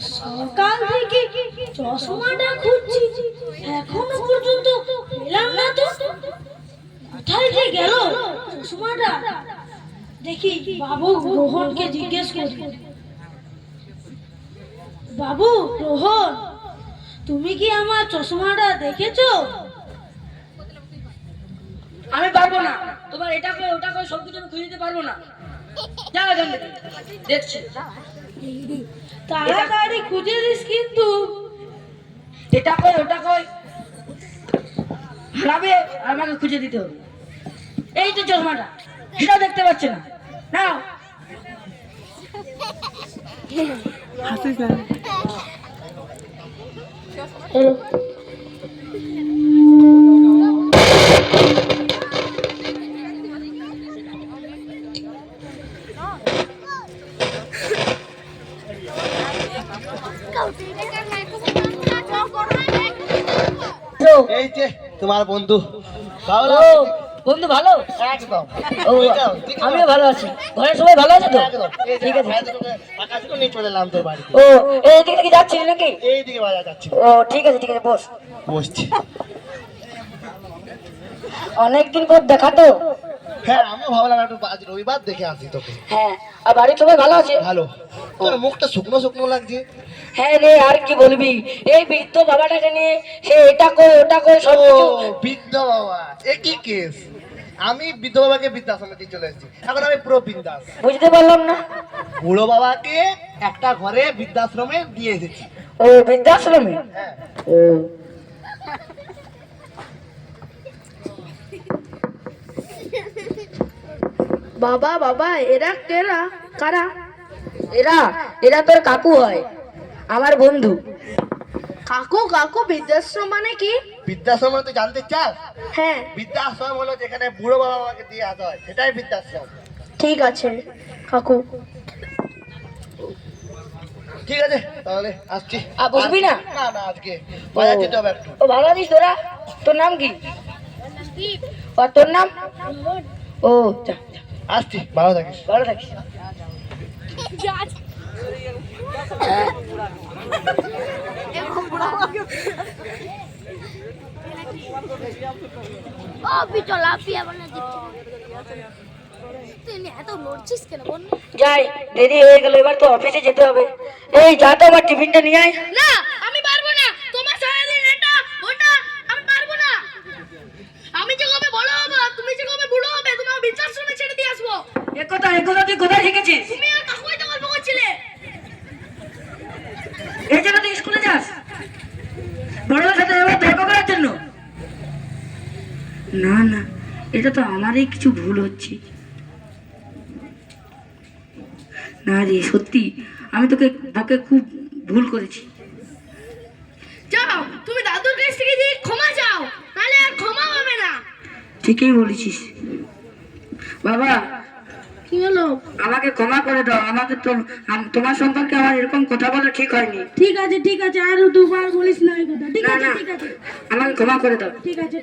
সকাল থেকে চশমাটা খুঁজছি, এখনো পর্যন্ত পেলাম না তো। কোথায় যে গেল চশমাটা? দেখি বাবু রোহনকে জিজ্ঞেস করি। বাবু রোহন, তুমি কি আমার চশমাটা দেখেছো? আমি পারবো না, তোমার এটা কই ওটা কই সবকিছু আমি খুঁজে দিতে পারবো না। যাও এখান থেকে, দেখছি। তাড়াতাড়ি খুঁজে দিস কিন্তু। এটা কই ওটা কই হারাবে, আর আমাকে খুঁজে দিতে হবে। এই তো চশমাটা, সেটাও দেখতে পাচ্ছে না। নাও। হাসিস না। এই যে তোমার বন্ধু ভালো ও বন্ধু ভালো? একদম ও আমিও ভালো আছি। ঘরে সবাই ভালো আছে তো? ঠিক আছে। টাকা ছিল নিয়ে চলে এলাম তোর বাড়িতে। ও এইদিকে থেকে যাচ্ছিলি নাকি? এইদিকে বাজার যাচ্ছি। ও ঠিক আছে ঠিক আছে, বস। বসছি। অনেকদিন পর দেখা তো। হ্যাঁ আমিও ভাবলাম একটু আজ রবিবার দেখে আসি তোকে। হ্যাঁ, আর বাড়ির সবাই ভালো আছে? ভালো। তোর মুখটা শুকনো শুকনো লাগছে। হ্যাঁ রে, আর কি বলবি, এই বৃদ্ধ বাবাটাকে নিয়ে সে এটা কই ওটা কই সব ও কিছু। বৃদ্ধ বাবা, একই কেস। আমি বৃদ্ধ বাবাকে বৃদ্ধাশ্রমে দিয়ে চলে এসেছি, এখন আমি পুরো বিন্দাস। বুঝতে পারলাম না। বুড়ো বাবাকে একটা ঘরে বৃদ্ধাশ্রমে দিয়ে এসেছি। ও বৃদ্ধাশ্রমে? হ্যাঁ। ও বাবা বাবা, এরা কেরা কারা? এরা এরা তোর কাকু হয়, আমার বন্ধু। কাকু কাকু, বৃদ্ধাশ্রম মানে কি? বৃদ্ধাশ্রম তুই জানতে চাস? হ্যাঁ বৃদ্ধাশ্রম হলো যেখানে বুড়ো বাবাকে দিয়ে আসা হয়, সেটাই বৃদ্ধাশ্রম। ঠিক আছে কাকু। ঠিক আছে তাহলে আসছি। আর বসবি না? না না, আজকে বাজার যেতে হবে একটু। ও ভালো আছিস তোরা? তোর নাম কি? আর তোর নাম? ও যা যা, আসছি, ভালো থাকিস। ভালো থাকিস। ও বিটল আপি আবার না দিচ্ছি তুই এত লড়ছিস কেন বোন? যাই, দেরি হয়ে গেল, এবার তো অফিসে যেতে হবে। এই যা তো আমার টিফিনটা নিয়ে আয়। না আমি পারবো না, তোমার সারাদিন এটা ওটা, আমি পারবো না। আমি যে কবে বড় হবো, তুমি যে কবে বুড়ো হবে, তোমার বৃদ্ধাশ্রমে ছেড়ে দিয়ে আসবো। একথা তুই কোথায় শিখেছিস? তুমি আর কাকুই তো গল্প করছিলে। এই জন্য তুই স্কুলে যাস, বড়দের সাথে এবার তর্ক করার জন্য? না না, এটা তো আমারই কিছু ভুল হচ্ছে। না রে, সত্যি আমি তোকে বকে খুব ভুল করেছি। যাও তুমি দাদুর কাছ থেকে যে ক্ষমা চাও, নাহলে আর ক্ষমা হবে না। ঠিকই বলেছিস বাবা। কি হলো? আমাকে ক্ষমা করে দাও, আমাকে তো তোমার সম্পর্কে আমার এরকম কথা বলা ঠিক হয়নি। ঠিক আছে, আর দুবার বলিস না এই কথা। ঠিক না আছে না, ঠিক আছে আমাকে ক্ষমা করে দাও। ঠিক আছে।